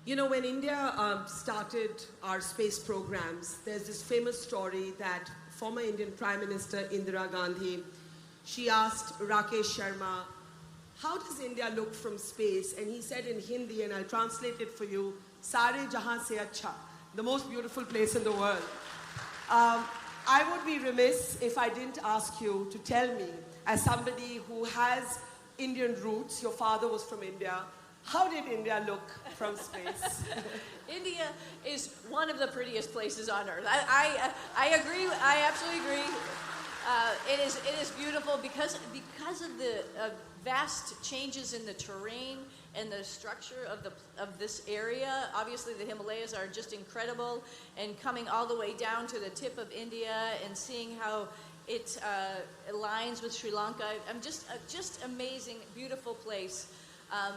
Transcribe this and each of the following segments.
You know, when India started our space programs, there's this famous story that former Indian Prime Minister Indira Gandhi, she asked Rakesh Sharma, how does India look from space? And he said in Hindi, and I'll translate it for you, Sare Jahan Se Acha, the most beautiful place in the world. I would be remiss if I didn't ask you to tell me, as somebody who has Indian roots, your father was from India, how did India look from space? India is one of the prettiest places on Earth. I agree. I absolutely agree. It is beautiful because of the vast changes in the terrain and the structure of this area. Obviously, the Himalayas are just incredible, and coming all the way down to the tip of India and seeing how it aligns with Sri Lanka. Just amazing, beautiful place.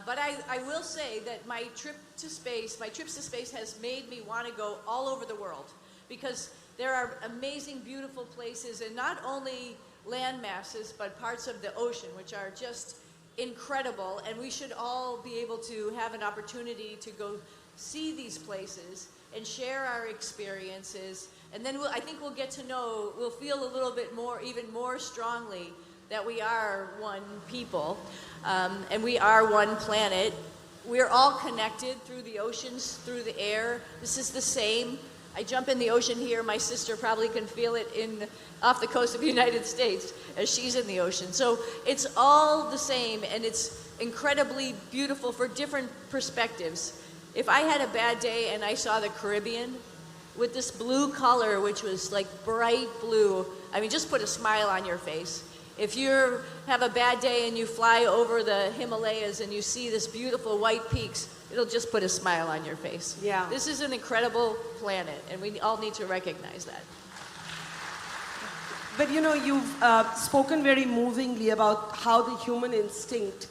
But I will say that my trips to space has made me want to go all over the world, because there are amazing, beautiful places, and not only land masses, but parts of the ocean, which are just incredible, and we should all be able to have an opportunity to go see these places and share our experiences, and then I think we'll feel a little bit more, even more strongly, that we are one people, and we are one planet. We're all connected through the oceans, through the air. This is the same. I jump in the ocean here, my sister probably can feel it off the coast of the United States as she's in the ocean. So it's all the same, and it's incredibly beautiful for different perspectives. If I had a bad day and I saw the Caribbean with this blue color, which was like bright blue, I mean, just put a smile on your face. If you have a bad day and you fly over the Himalayas and you see this beautiful white peaks, it'll just put a smile on your face. Yeah. This is an incredible planet, and we all need to recognize that. But you know, you've spoken very movingly about how the human instinct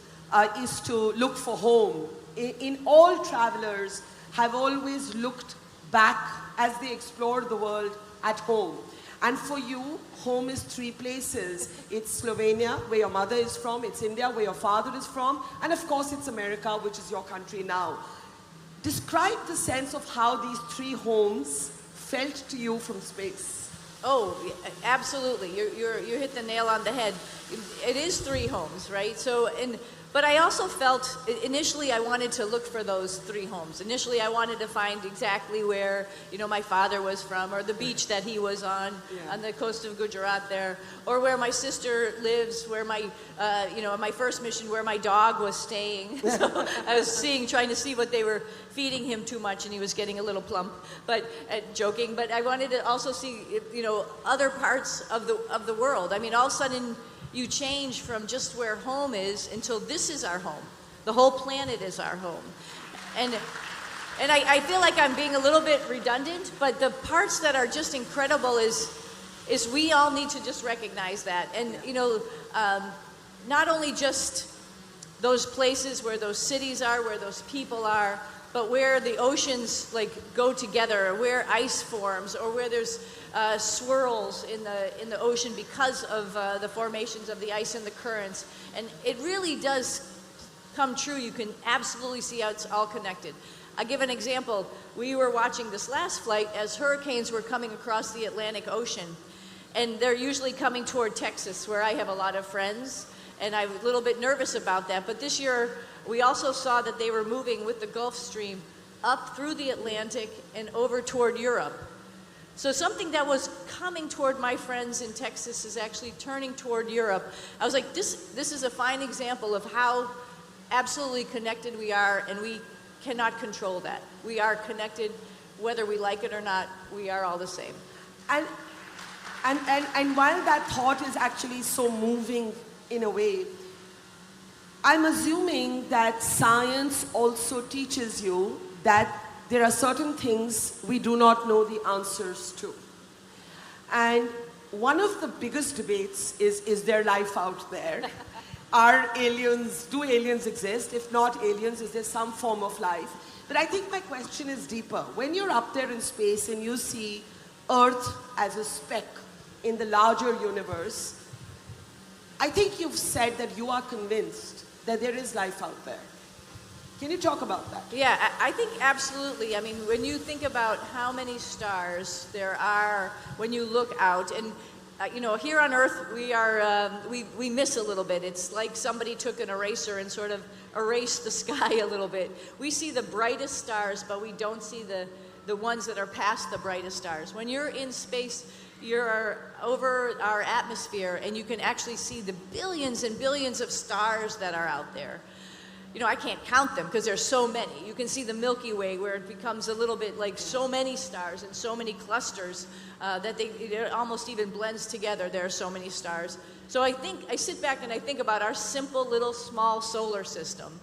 is to look for home. In all travelers have always looked back as they explored the world at home. And for you, home is three places. It's Slovenia, where your mother is from, it's India, where your father is from, and of course it's America, which is your country now. Describe the sense of how these three homes felt to you from space. Oh, absolutely. You hit the nail on the head. It is three homes, right? But I also felt, initially I wanted to look for those three homes. Initially I wanted to find exactly where, my father was from, or the beach that he was on the coast of Gujarat there, or where my sister lives, where my first mission, where my dog was staying. So I was trying to see what they were feeding him too much, and he was getting a little plump, but joking. But I wanted to also see, other parts of the world. I mean, all of a sudden, you change from just where home is until this is our home. The whole planet is our home. And I feel like I'm being a little bit redundant, but the parts that are just incredible is we all need to just recognize that. And, not only just those places where those cities are, where those people are, but where the oceans go together, or where ice forms, or where there's swirls in the ocean because of the formations of the ice and the currents. And it really does come true. You can absolutely see how it's all connected. I'll give an example. We were watching this last flight as hurricanes were coming across the Atlantic Ocean, and they're usually coming toward Texas, where I have a lot of friends, and I'm a little bit nervous about that. But this year we also saw that they were moving with the Gulf Stream up through the Atlantic and over toward Europe. So something that was coming toward my friends in Texas is actually turning toward Europe. I was like, this is a fine example of how absolutely connected we are, and we cannot control that. We are connected, whether we like it or not. We are all the same. And while that thought is actually so moving in a way, I'm assuming that science also teaches you that there are certain things we do not know the answers to. And one of the biggest debates is there life out there? Do aliens exist? If not aliens, is there some form of life? But I think my question is deeper. When you're up there in space and you see Earth as a speck in the larger universe, I think you've said that you are convinced that there is life out there. Can you talk about that? Yeah, I think absolutely. I mean, when you think about how many stars there are when you look out, and you know, here on Earth we are we miss a little bit. It's like somebody took an eraser and sort of erased the sky a little bit. We see the brightest stars, but we don't see the ones that are past the brightest stars. When you're in space, you're over our atmosphere, and you can actually see the billions and billions of stars that are out there. You know, I can't count them because there's so many. You can see the Milky Way, where it becomes a little bit like so many stars and so many clusters that it almost even blends together. There are so many stars. So I sit back and I think about our simple little small solar system.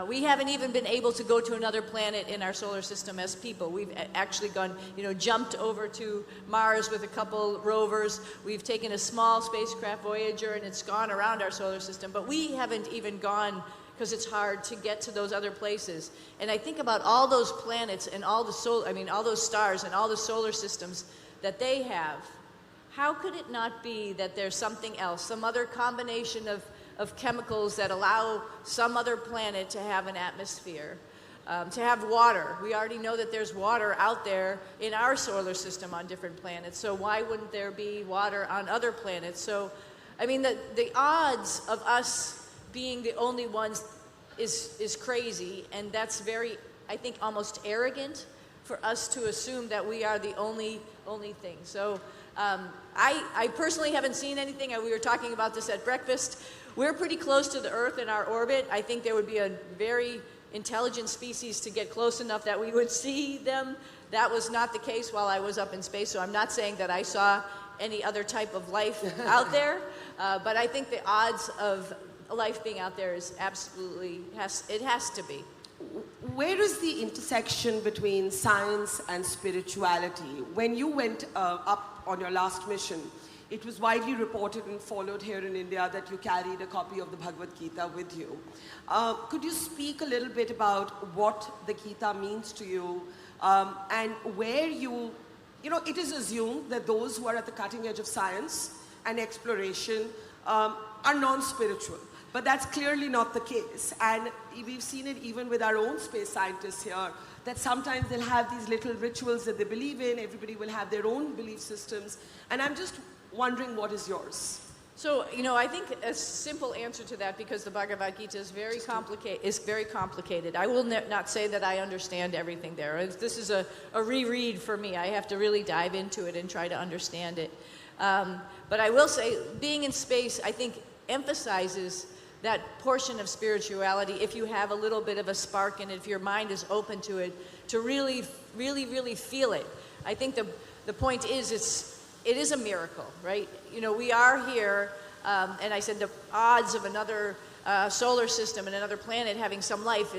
We haven't even been able to go to another planet in our solar system as people. We've actually gone, you know, jumped over to Mars with a couple rovers. We've taken a small spacecraft, Voyager, and it's gone around our solar system. But we haven't even gone, because it's hard to get to those other places. And I think about all those planets and all all those stars and all the solar systems that they have. How could it not be that there's something else, some other combination of chemicals that allow some other planet to have an atmosphere, to have water? We already know that there's water out there in our solar system on different planets, so why wouldn't there be water on other planets? So, I mean, the odds of us being the only ones is crazy, and that's very, I think, almost arrogant for us to assume that we are the only thing. So I personally haven't seen anything. We were talking about this at breakfast. We're pretty close to the Earth in our orbit. I think there would be a very intelligent species to get close enough that we would see them. That was not the case while I was up in space, so I'm not saying that I saw any other type of life out there, but I think the odds of life being out there is absolutely, it has to be. Where is the intersection between science and spirituality? When you went up on your last mission, it was widely reported and followed here in India that you carried a copy of the Bhagavad Gita with you. Could you speak a little bit about what the Gita means to you, and where you know, it is assumed that those who are at the cutting edge of science and exploration are non-spiritual. But that's clearly not the case. And we've seen it even with our own space scientists here, that sometimes they'll have these little rituals that they believe in. Everybody will have their own belief systems. And I'm just wondering, what is yours? So, you know, I think a simple answer to that, because the Bhagavad Gita is very complicated. I will not say that I understand everything there. This is a reread for me. I have to really dive into it and try to understand it. But I will say, being in space, I think, emphasizes that portion of spirituality, if you have a little bit of a spark in it, if your mind is open to it, to really, really, really feel it. I think the point is, it is a miracle, right? You know, we are here, and I said the odds of another solar system and another planet having some life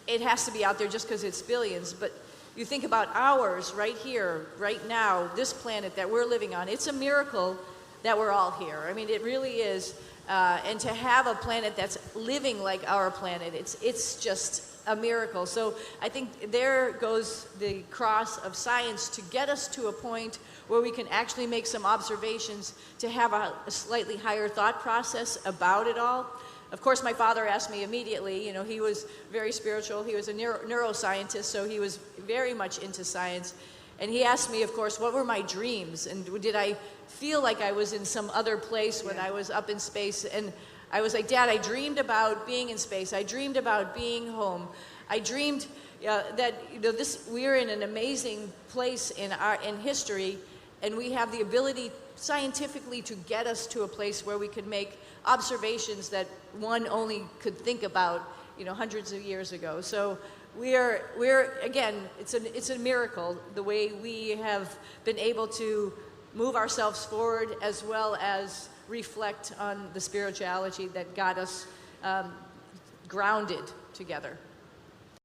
it has to be out there just because it's billions. But you think about ours right here, right now, this planet that we're living on, it's a miracle that we're all here. I mean, it really is. And to have a planet that's living like our planet, it's just a miracle. So I think there goes the cross of science to get us to a point where we can actually make some observations, to have a slightly higher thought process about it all. Of course, my father asked me immediately, you know, he was very spiritual. He was a neuroscientist, so he was very much into science. And he asked me, of course, what were my dreams? And did I feel like I was in some other place when I was up in space? And I was like, Dad, I dreamed about being in space. I dreamed about being home. I dreamed that, you know, we're in an amazing place in history, and we have the ability scientifically to get us to a place where we could make observations that one only could think about, you know, hundreds of years ago. So we're again, it's a miracle the way we have been able to move ourselves forward, as well as reflect on the spirituality that got us grounded together.